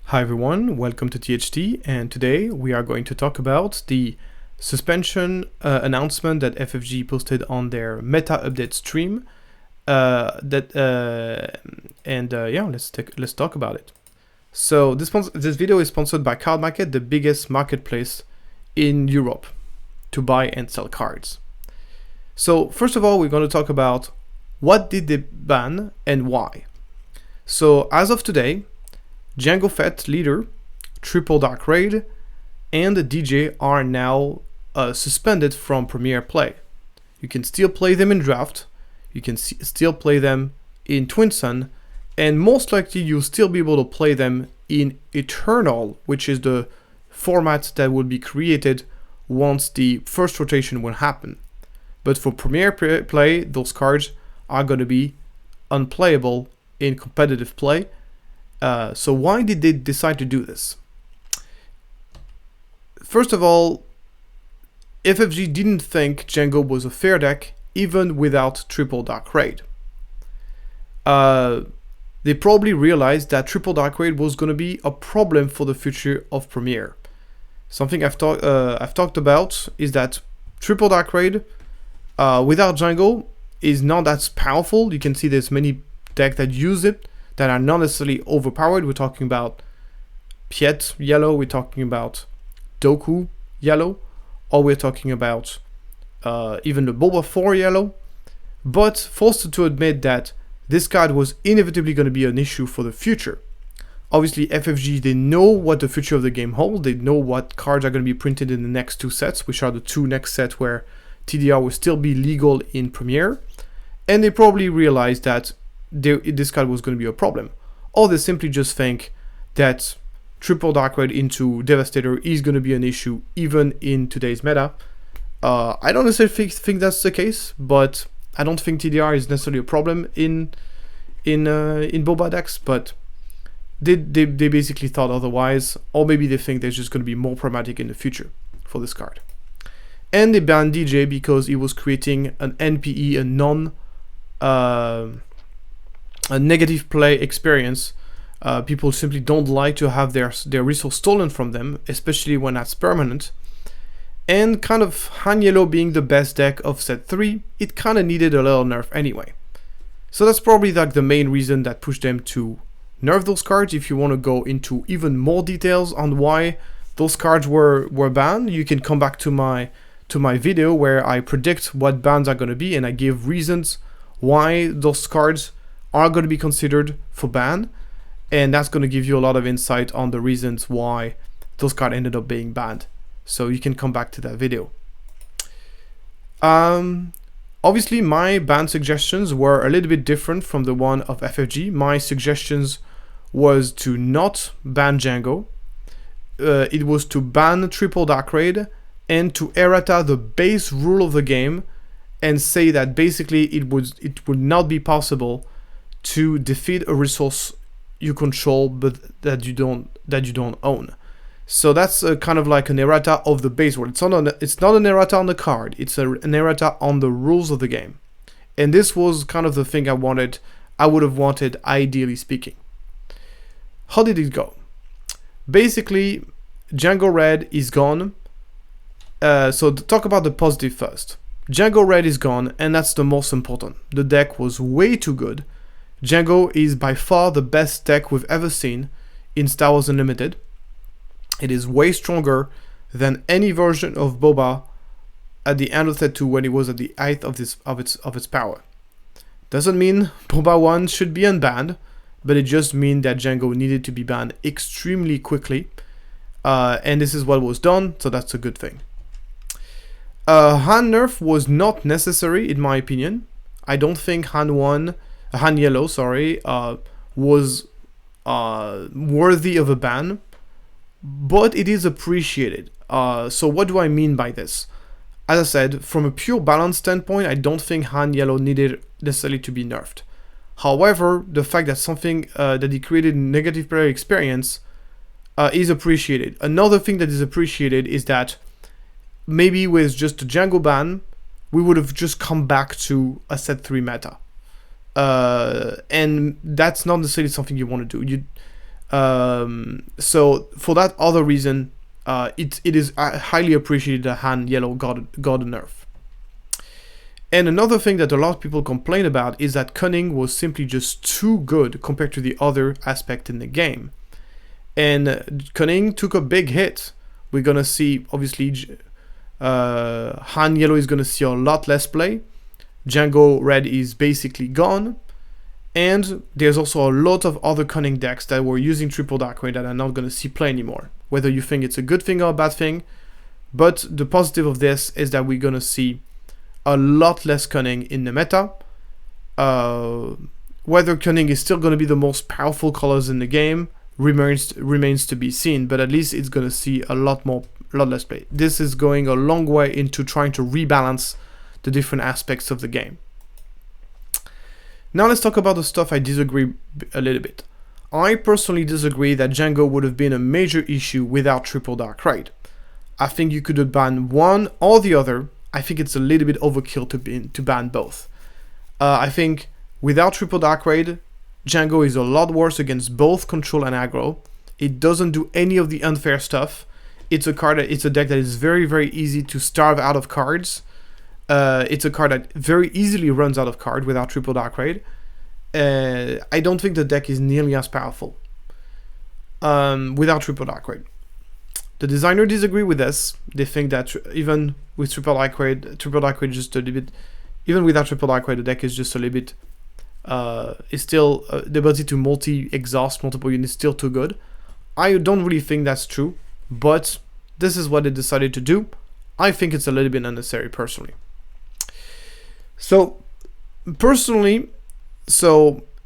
Hi everyone, welcome to THT, and today we are going to talk about the suspension announcement that FFG posted on their meta update stream. Yeah, let's talk about it. So this video is sponsored by Card Market, the biggest marketplace in Europe to buy and sell cards. So first of all, we're going to talk about what did they ban and why. So as of today, Jango Fett Leader, Triple Dark Raid, and the DJ are now suspended from Premier Play. You can still play them in Draft, you can still play them in Twin Sun, and most likely you'll still be able to play them in Eternal, which is the format that will be created once the first rotation will happen. But for Premier Play, those cards are going to be unplayable in competitive play. So why did they decide to do this? First of all, FFG didn't think Jango was a fair deck even without Triple Dark Raid. They probably realized that Triple Dark Raid was going to be a problem for the future of Premier. Something I've talked about is that Triple Dark Raid without Jango is not that powerful. You can see there's many decks that use it that are not necessarily overpowered. We're talking about Piet yellow, we're talking about Doku yellow, or we're talking about even the Boba 4 yellow. But forced to admit that this card was inevitably going to be an issue for the future. Obviously, FFG, they know what the future of the game holds. They know what cards are going to be printed in the next two sets, which are the two next sets where TDR will still be legal in Premiere. And they probably realized that this card was going to be a problem. Or they simply just think that Triple Dark Raid into Devastator is going to be an issue even in today's meta. I don't necessarily think that's the case, but I don't think TDR is necessarily a problem in Boba decks, but they basically thought otherwise, or maybe they think they're just going to be more pragmatic in the future for this card. And they banned DJ because he was creating an NPE, a negative play experience. People simply don't like to have their resource stolen from them, especially when that's permanent. And kind of Han Yellow being the best deck of set 3, it kind of needed a little nerf anyway. So that's probably like the main reason that pushed them to nerf those cards. If you want to go into even more details on why those cards were banned, you can come back to my video where I predict what bans are going to be and I give reasons why those cards are going to be considered for ban, and that's going to give you a lot of insight on the reasons why those cards ended up being banned. So you can come back to that video. Obviously, my ban suggestions were a little bit different from the one of FFG. My suggestions was to not ban Jango. It was to ban Triple Dark Raid and to errata the base rule of the game and say that basically it would not be possible to defeat a resource you control but that you don't own. So that's kind of like an errata of the base rule. It's not an errata on the card, it's an errata on the rules of the game. And this was kind of the thing I would have wanted, ideally speaking. How did it go? Basically, Jango Red is gone. So to talk about the positive first. Jango Red is gone, and that's the most important. The deck was way too good. Jango is by far the best deck we've ever seen in Star Wars Unlimited. It is way stronger than any version of Boba at the end of set 2 when it was at the height of its power. Doesn't mean Boba 1 should be unbanned, but it just means that Jango needed to be banned extremely quickly. And this is what was done, so that's a good thing. Han nerf was not necessary in my opinion. I don't think Han Yellow, was worthy of a ban, but it is appreciated. So what do I mean by this? As I said, from a pure balance standpoint, I don't think Han Yellow needed necessarily to be nerfed. However, the fact that something that he created negative player experience is appreciated. Another thing that is appreciated is that maybe with just a Jango ban, we would have just come back to a set 3 meta. And that's not necessarily something you want to do. So for that other reason, it is highly appreciated that Han Yellow got a nerf. And another thing that a lot of people complain about is that cunning was simply just too good compared to the other aspect in the game. And cunning took a big hit. We're gonna see, obviously, Han Yellow is gonna see a lot less play. Django Red is basically gone. And there's also a lot of other cunning decks that were using triple dark red that are not gonna see play anymore. Whether you think it's a good thing or a bad thing, but the positive of this is that we're gonna see a lot less cunning in the meta. Whether cunning is still going to be the most powerful colors in the game remains to be seen, but at least it's going to see a lot less play. This is going a long way into trying to rebalance the different aspects of the game. Now let's talk about the stuff I disagree a little bit. I personally disagree that Django would have been a major issue without triple dark raid. I think you could have banned one or the other. I think it's a little bit overkill to ban both. I think without triple dark raid, Django is a lot worse against both control and aggro. It doesn't do any of the unfair stuff. It's a deck that is very, very easy to starve out of cards. It's a card that very easily runs out of card without triple dark raid. I don't think the deck is nearly as powerful without triple dark raid. The designer disagree with this. They think that even with triple dark raid just a little bit, even without triple dark raid, the deck is just a little bit, is still, the ability to multi-exhaust multiple units is still too good. I don't really think that's true, but this is what they decided to do. I think it's a little bit unnecessary personally. So,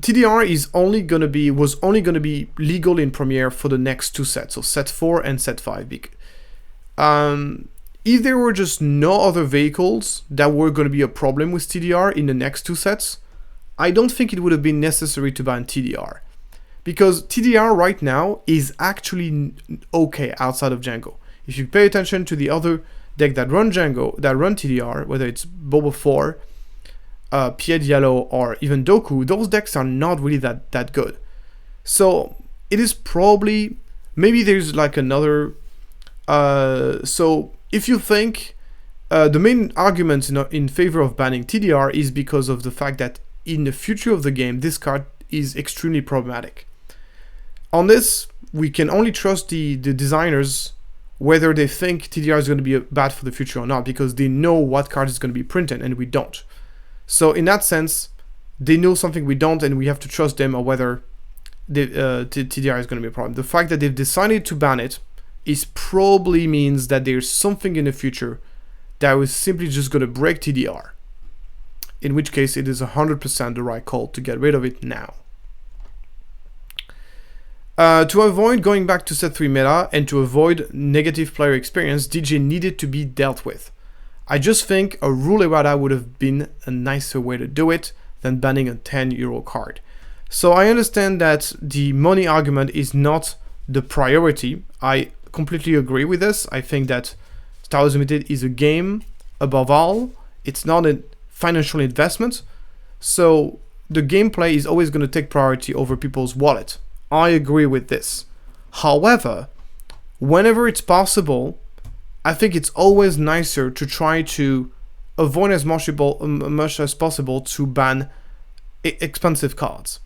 TDR was only gonna be legal in Premiere for the next two sets, so set 4 and set 5. If there were just no other vehicles that were gonna be a problem with TDR in the next two sets, I don't think it would have been necessary to ban TDR. Because TDR right now is actually okay outside of Django. If you pay attention to the other deck that run TDR, whether it's Boba 4, Pied Yellow, or even Doku, those decks are not really that good. So it is probably, maybe there's like another, so if you think the main argument in favor of banning TDR is because of the fact that in the future of the game, this card is extremely problematic. On this, we can only trust the designers whether they think TDR is going to be bad for the future or not, because they know what card is going to be printed and we don't. So in that sense, they know something we don't, and we have to trust them on whether TDR is going to be a problem. The fact that they've decided to ban it is probably means that there's something in the future that was simply just going to break TDR. In which case, it is 100% the right call to get rid of it now. To avoid going back to set 3 meta and to avoid negative player experience, DJ needed to be dealt with. I just think a rule errata would have been a nicer way to do it than banning a 10 euro card. So I understand that the money argument is not the priority. I completely agree with this. I think that Star Wars Limited is a game above all. It's not a financial investment. So the gameplay is always going to take priority over people's wallet. I agree with this. However, whenever it's possible, I think it's always nicer to try to avoid as much as possible to ban expensive cards.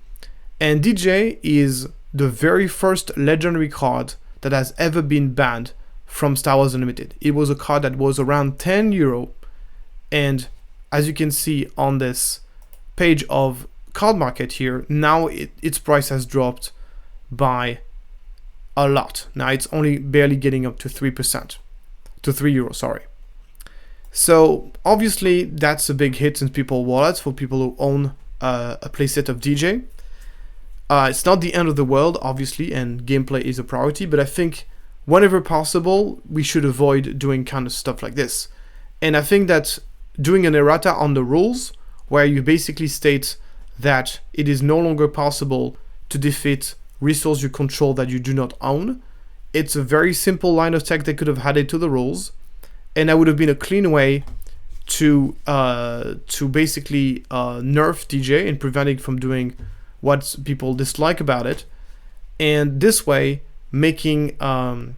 And DJ is the very first legendary card that has ever been banned from Star Wars Unlimited. It was a card that was around 10 euro, and as you can see on this page of Card Market here, now its price has dropped by a lot. Now it's only barely getting up to 3%. To 3 euros, sorry. So obviously that's a big hit in people's wallets for people who own a playset of DJ. It's not the end of the world, obviously, and gameplay is a priority, but I think whenever possible, we should avoid doing kind of stuff like this. And I think that doing an errata on the rules, where you basically state that it is no longer possible to defeat resource you control that you do not own, it's a very simple line of text they could have added to the rules, and that would have been a clean way to basically nerf DJ and prevent it from doing what people dislike about it. and this way making and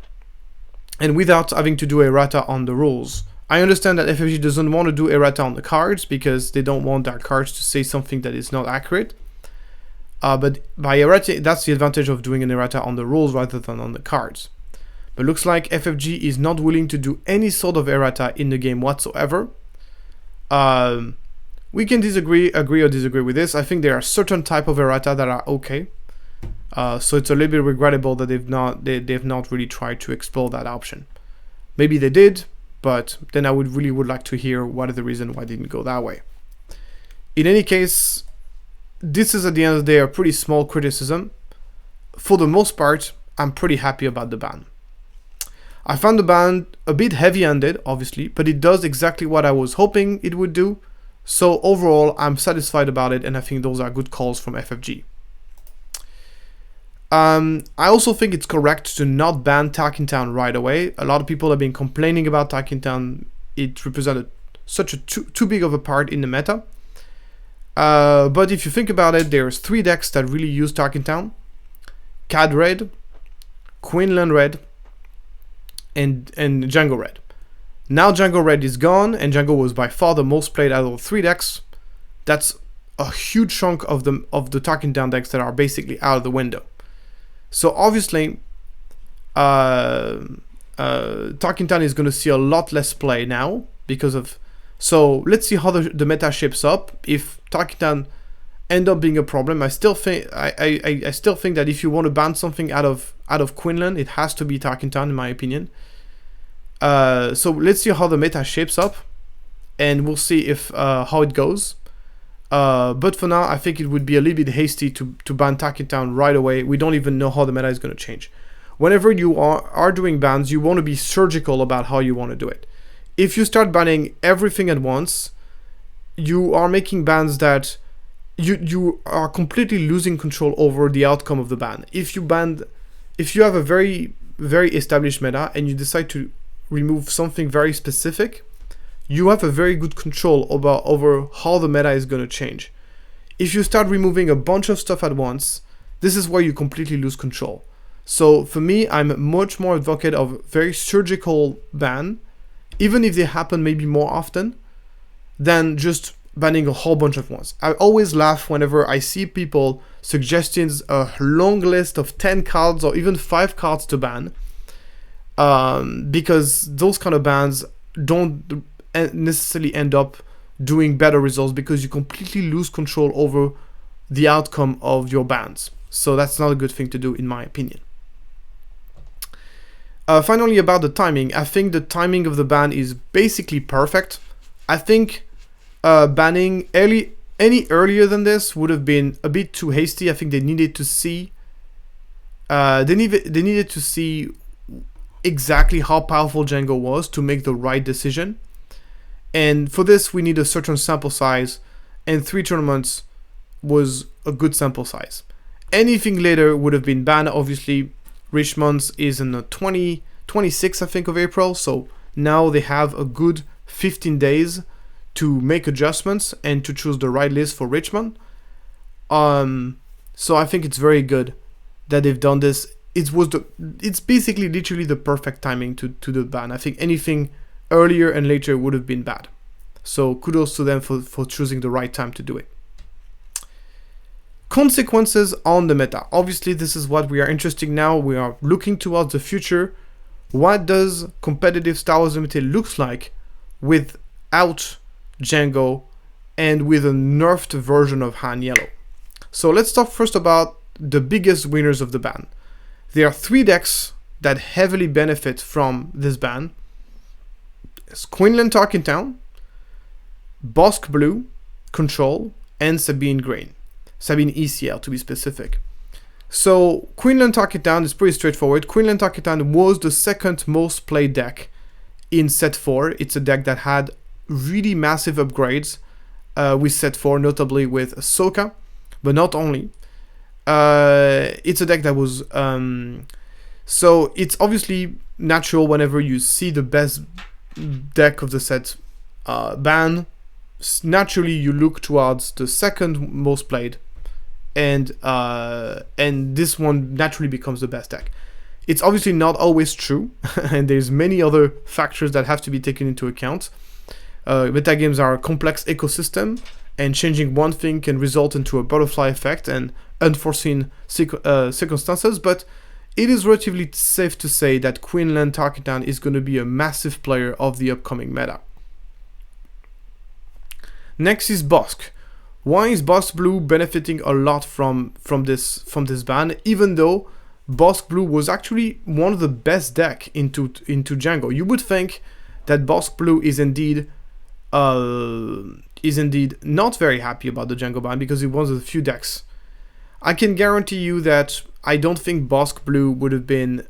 without having to do errata on the rules. I understand that FFG doesn't want to do errata on the cards because they don't want their cards to say something that is not accurate. But by errata, that's the advantage of doing an errata on the rules rather than on the cards. But looks like FFG is not willing to do any sort of errata in the game whatsoever. We can agree or disagree with this. I think there are certain type of errata that are okay. So it's a little bit regrettable that they've not really tried to explore that option. Maybe they did, but then I would like to hear what is the reason why they didn't go that way. In any case, this is at the end of the day a pretty small criticism. For the most part, I'm pretty happy about the ban. I found the ban a bit heavy-handed, obviously, but it does exactly what I was hoping it would do. So overall, I'm satisfied about it, and I think those are good calls from FFG. I also think it's correct to not ban Tarkintown right away. A lot of people have been complaining about Tarkintown. It represented such a too big of a part in the meta. But if you think about it, there's 3 decks that really use Tarkintown: Cad Red, Queenland Red, and Django Red. Now Django Red is gone, and Django was by far the most played out of 3 decks. That's a huge chunk of the Tarkintown decks that are basically out of the window. So obviously, Tarkintown is going to see a lot less play now because of. So let's see how the meta shapes up. If Tarkintown end up being a problem, I still think I still think that if you want to ban something out of Queenland, it has to be Tarkintown, in my opinion. So let's see how the meta shapes up, and we'll see if how it goes. But for now, I think it would be a little bit hasty to ban Tarkintown right away. We don't even know how the meta is going to change. Whenever you are doing bans, you want to be surgical about how you want to do it. If you start banning everything at once, you are making bans that you are completely losing control over the outcome of the ban. If you have a very, very established meta and you decide to remove something very specific, you have a very good control over how the meta is going to change. If you start removing a bunch of stuff at once, this is where you completely lose control. So for me, I'm much more advocate of very surgical ban, even if they happen maybe more often, than just banning a whole bunch at once. I always laugh whenever I see people suggesting a long list of 10 cards or even 5 cards to ban, because those kind of bans don't necessarily end up doing better results because you completely lose control over the outcome of your bans. So that's not a good thing to do, in my opinion. Finally, about the timing, I think the timing of the ban is basically perfect. I think banning any earlier than this would have been a bit too hasty. I think they needed to see they needed to see exactly how powerful Django was to make the right decision. And for this, we need a certain sample size, and 3 tournaments was a good sample size. Anything later would have been banned. Obviously, Richmond's is in the 26th, I think, of April, so now they have a good 15 days to make adjustments and to choose the right list for Richmond. So I think it's very good that they've done this. It's basically literally the perfect timing to the ban. I think anything earlier and later would have been bad. So kudos to them for choosing the right time to do it. Consequences on the meta. Obviously, this is what we are interested in now. We are looking towards the future. What does competitive Star Wars Limited looks like without Django and with a nerfed version of Han Yellow? So let's talk first about the biggest winners of the ban. There are 3 decks that heavily benefit from this ban. It's Queenland Tarkintown, Bosque Blue, Control, and Sabine Green. Sabine ECL to be specific. So Queenland Tarkintown is pretty straightforward. Queenland Tarkintown was the 2nd most played deck in set 4. It's a deck that had really massive upgrades with set 4, notably with Ahsoka, but not only. It's a deck that was so it's obviously natural whenever you see the best deck of the set ban, naturally you look towards the 2nd most played and this one naturally becomes the best deck. It's obviously not always true, and there's many other factors that have to be taken into account. Metagames are a complex ecosystem, and changing one thing can result into a butterfly effect and unforeseen circumstances, but it is relatively safe to say that Queenland Tarkintown is going to be a massive player of the upcoming meta. Next is Bosque. Why is Bosque Blue benefiting a lot from this ban, even though Bosque Blue was actually one of the best deck into Django? You would think that Bosque Blue is indeed not very happy about the Django ban because it was one of the few decks. I can guarantee you that I don't think Bosque Blue would have been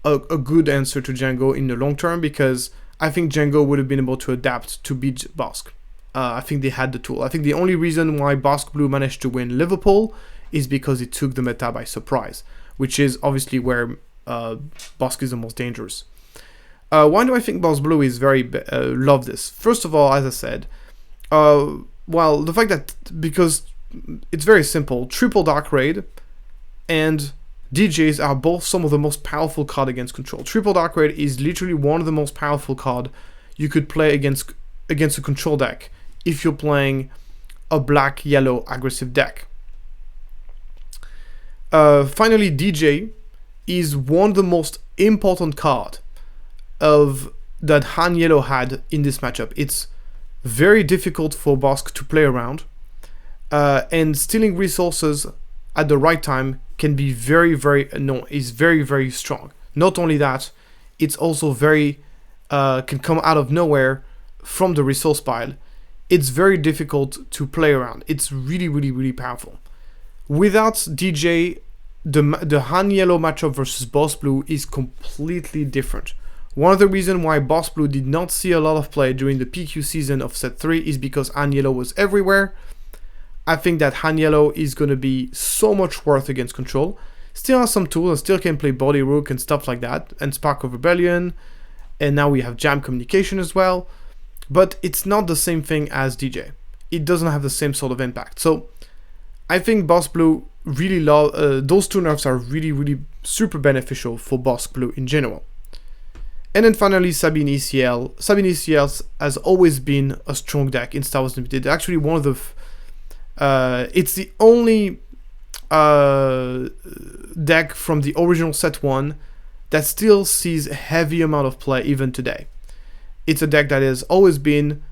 a good answer to Django in the long term, because I think Django would have been able to adapt to beat Bosque. I think they had the tool. I think the only reason why Bosque Blue managed to win Liverpool is because it took the meta by surprise, which is obviously where Bosque is the most dangerous. Why do I think Bosque Blue is very love this? First of all, as I said, well, the fact that, because it's very simple, triple Dark Raid and DJs are both some of the most powerful card against control. Triple Dark Raid is literally one of the most powerful card you could play against a control deck if you're playing a black-yellow aggressive deck. Finally, DJ is one of the most important card of that Han Yellow had in this matchup. It's very difficult for Bosque to play around, and stealing resources at the right time can be very strong. Not only that, it's also can come out of nowhere from the resource pile. It's very difficult to play around. It's really powerful. Without DJ, the Han Yellow matchup versus Bosque Blue is completely different. One of the reasons why Bosque Blue did not see a lot of play during the PQ season of set 3 is because Han Yellow was everywhere. I think that Han Yellow is going to be so much worth against control. Still has some tools and still can play Body Rook and stuff like that, and Spark of Rebellion, and now we have Jam Communication as well. But it's not the same thing as DJ. It doesn't have the same sort of impact. So I think Bosque Blue really those two nerfs are really super beneficial for Bosque Blue in general. And then finally, Sabine ECL. Sabine ECL has always been a strong deck in Star Wars Limited. Actually, one of the it's the only deck from the original set 1 that still sees a heavy amount of play even today. It's a deck that has always been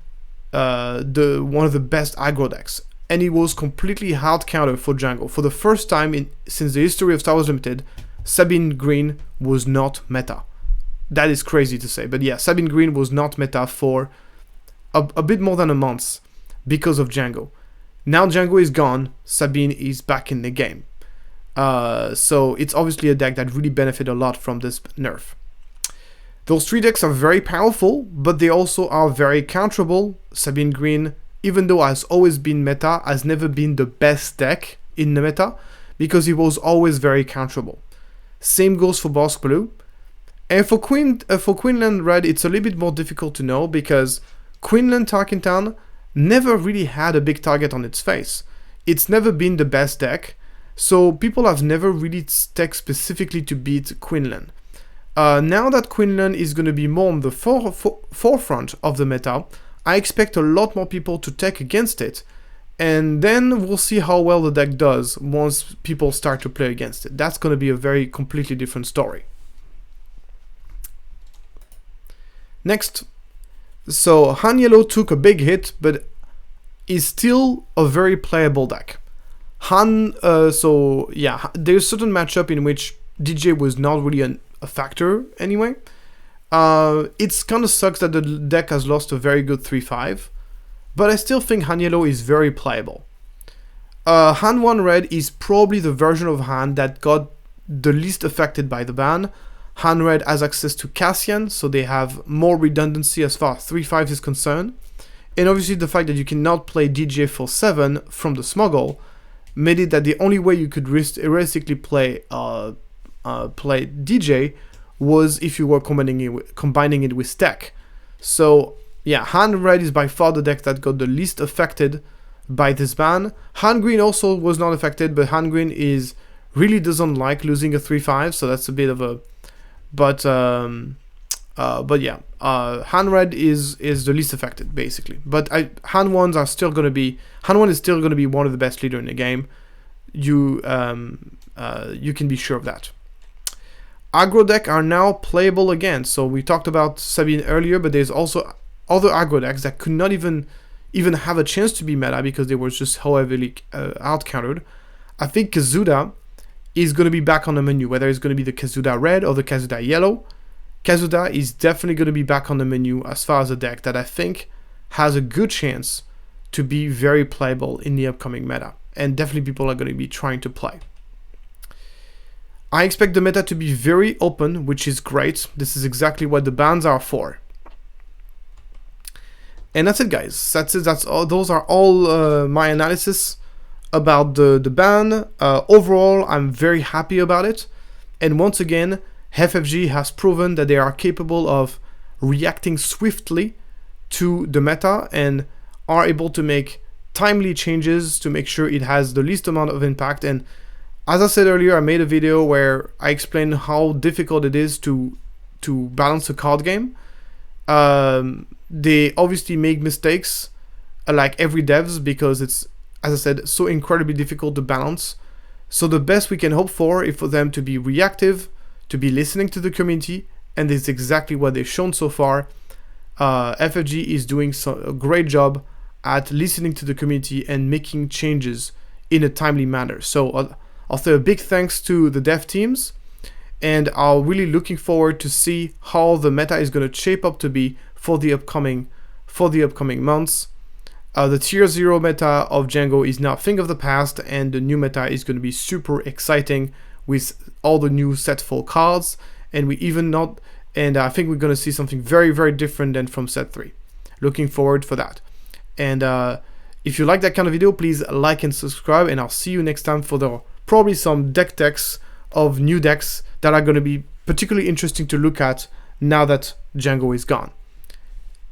one of the best aggro decks, and it was completely hard counter for Django. For the first time since the history of Star Wars Limited, Sabine Green was not meta. That is crazy to say, but yeah, Sabine Green was not meta for a bit more than a month because of Django. Now Django is gone, Sabine is back in the game. So it's obviously a deck that really benefited a lot from this nerf. Those three decks are very powerful, but they also are very counterable. Sabine Green, even though has always been meta, has never been the best deck in the meta because it was always very counterable. Same goes for Bosque Blue. And for Queenland Red, it's a little bit more difficult to know because Queenland Tarkintown never really had a big target on its face. It's never been the best deck, so people have never really stacked specifically to beat Queenland. Now that Queenland is going to be more on the forefront of the meta, I expect a lot more people to tech against it, and then we'll see how well the deck does once people start to play against it. That's going to be a very completely different story. Next, so Han Yellow took a big hit, but is still a very playable deck. So yeah, there's certain matchup in which DJ was not really a factor anyway. It's kind of sucks that the deck has lost a very good 3-5, but I still think Han Yellow is very playable. Han 1 Red is probably the version of Han that got the least affected by the ban. Han Red has access to Cassian, so they have more redundancy as far as 3-5 is concerned. And obviously the fact that you cannot play DJ for 7 from the smuggle made it that the only way you could realistically play DJ was if you were combining it with Tech. So yeah, Han Red is by far the deck that got the least affected by this ban. Hand Green also was not affected, but Hand Green is really doesn't like losing a 3-5, so that's a bit of a, but yeah, Hand Red is the least affected basically. But Hand Ones are still gonna be, Hand One is still gonna be one of the best leader in the game. You can be sure of that. Aggro deck are now playable again. So we talked about Sabine earlier, but there's also other aggro decks that could not even have a chance to be meta because they were just so heavily out-countered. I think Kazuda is going to be back on the menu, whether it's going to be the Kazuda Red or the Kazuda Yellow. Kazuda is definitely going to be back on the menu as far as a deck that I think has a good chance to be very playable in the upcoming meta. And definitely people are going to be trying to play. I expect the meta to be very open, which is great. This is exactly what the bans are for. And that's it, guys. That's it. That's all. Those are all my analysis about the ban. Overall, I'm very happy about it. And once again, FFG has proven that they are capable of reacting swiftly to the meta and are able to make timely changes to make sure it has the least amount of impact. And as I said earlier, I made a video where I explained how difficult it is to balance a card game. They obviously make mistakes like every devs because it's, as I said, so incredibly difficult to balance. So the best we can hope for is for them to be reactive, to be listening to the community, and this is exactly what they've shown so far. FFG is doing a great job at listening to the community and making changes in a timely manner. So I'll say a big thanks to the dev teams, and I'm really looking forward to see how the meta is going to shape up to be for the upcoming months. The tier 0 meta of Django is now a thing of the past, and the new meta is going to be super exciting with all the new set 4 cards, and I think we're going to see something very, very different than from set 3. Looking forward for that. And if you like that kind of video, please like and subscribe, and I'll see you next time for probably some deck techs of new decks that are going to be particularly interesting to look at now that Django is gone.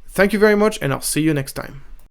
Thank you very much, and I'll see you next time.